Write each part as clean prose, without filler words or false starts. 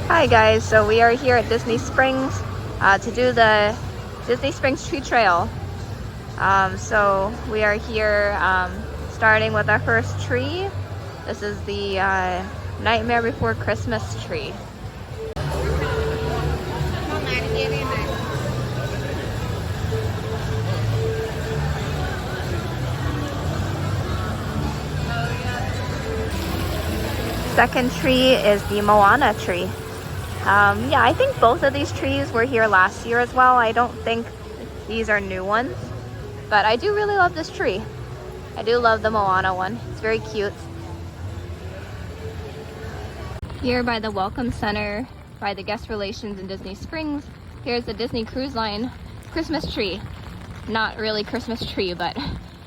Hi guys, so we are here at Disney Springs to do the Disney Springs Tree Trail. So we are here starting with our first tree. This is the Nightmare Before Christmas tree. Second tree is the Moana tree. Yeah, I think both of these trees were here last year as well. I don't think these are new ones, but I do really love this tree. I do love the Moana one. It's very cute. Here by the Welcome Center, by the Guest Relations in Disney Springs, here's the Disney Cruise Line Christmas tree. Not really Christmas tree, but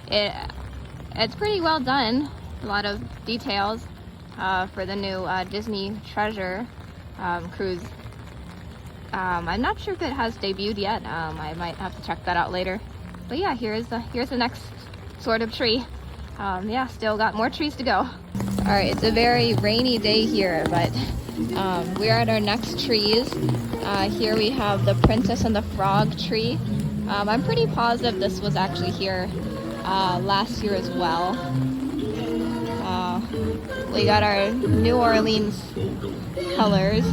it's pretty well done. A lot of details for the new Disney Treasure cruise. I'm not sure if it has debuted yet. I might have to check that out later. But yeah, here's the next sort of tree. Yeah, still got more trees to go. All right, it's a very rainy day here, but we're at our next trees. Here we have the Princess and the Frog tree. I'm pretty positive this was actually here last year as well. We got our New Orleans colors.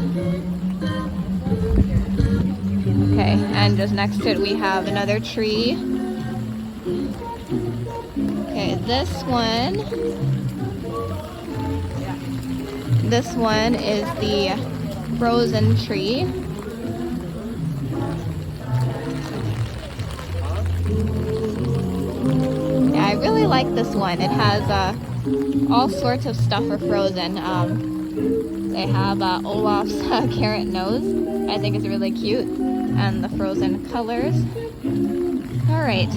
Okay, and just next to it we have another tree. Okay, this one is the Frozen tree. Yeah, I really like this one. It has all sorts of stuff for Frozen. They have Olaf's carrot nose. I think it's really cute. And the Frozen colors. Alright,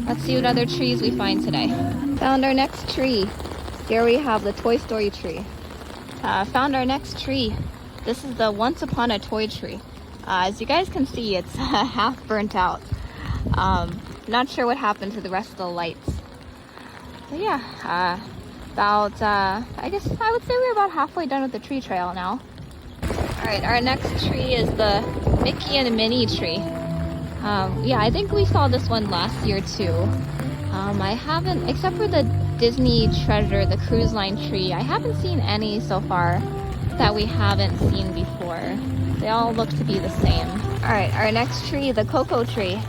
let's see what other trees we find today. Found our next tree. Here we have the Toy Story tree. Found our next tree. This is the Once Upon a Toy tree. As you guys can see, it's half burnt out. Not sure what happened to the rest of the lights. But yeah, I guess I would say we're about halfway done with the tree trail now. Alright, our next tree is the Mickey and Minnie tree. Yeah, I think we saw this one last year too. I haven't, except for the Disney Treasure, the cruise line tree, I haven't seen any so far that we haven't seen before. They all look to be the same. Alright, our next tree, the Coco tree.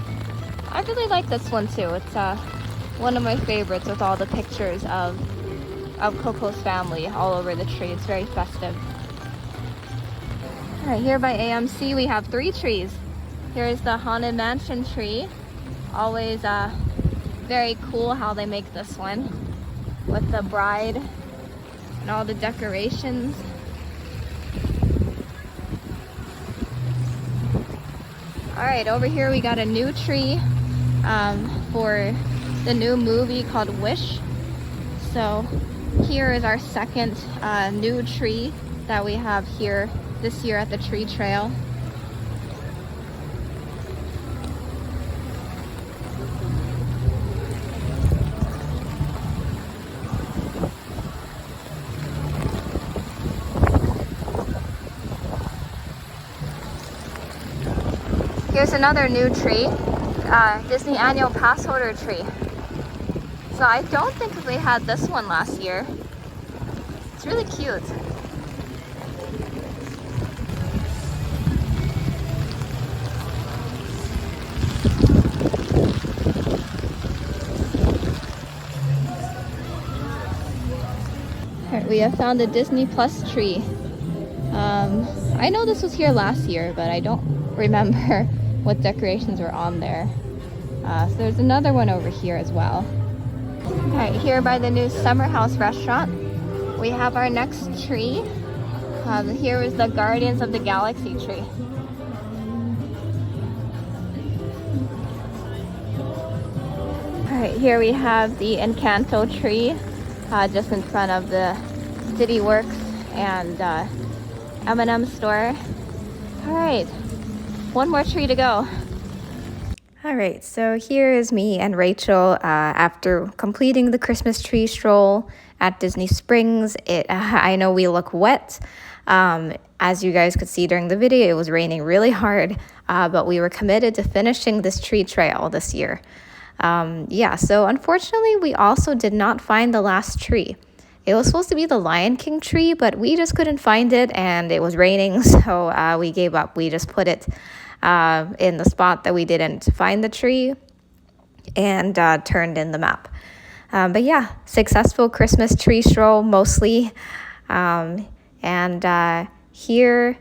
I really like this one too. It's one of my favorites with all the pictures of Coco's family all over the tree. It's very festive. Alright, here by AMC we have 3 trees. Here's the Haunted Mansion tree. Always very cool how they make this one with the bride and all the decorations. Alright, over here we got a new tree for the new movie called Wish. So here is our second new tree that we have here this year at the tree trail. Here's another new tree, Disney Annual Pass Holder tree. So I don't think we had this one last year. It's really cute. Alright, we have found a Disney Plus tree. I know this was here last year, but I don't remember what decorations were on there. So there's another one over here as well. Alright, here by the new Summer House restaurant, we have our next tree. Here is the Guardians of the Galaxy tree. Alright, here we have the Encanto tree, just in front of the City Works and M&M store. Alright, one more tree to go. Alright, so here is me and Rachel after completing the Christmas tree stroll at Disney Springs. I know we look wet. As you guys could see during the video, it was raining really hard, but we were committed to finishing this tree trail this year. Yeah, so unfortunately, we also did not find the last tree. It was supposed to be the Lion King tree, but we just couldn't find it, and it was raining, so we gave up. We just put it in the spot that we didn't find the tree and turned in the map. But yeah, successful Christmas tree stroll mostly. Here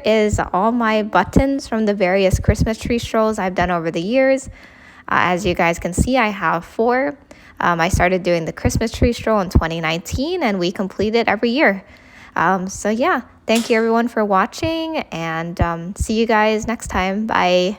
is all my buttons from the various Christmas tree strolls I've done over the years. As you guys can see, I have 4. I started doing the Christmas tree stroll in 2019, and we complete it every year. So yeah, thank you everyone for watching, and see you guys next time. Bye.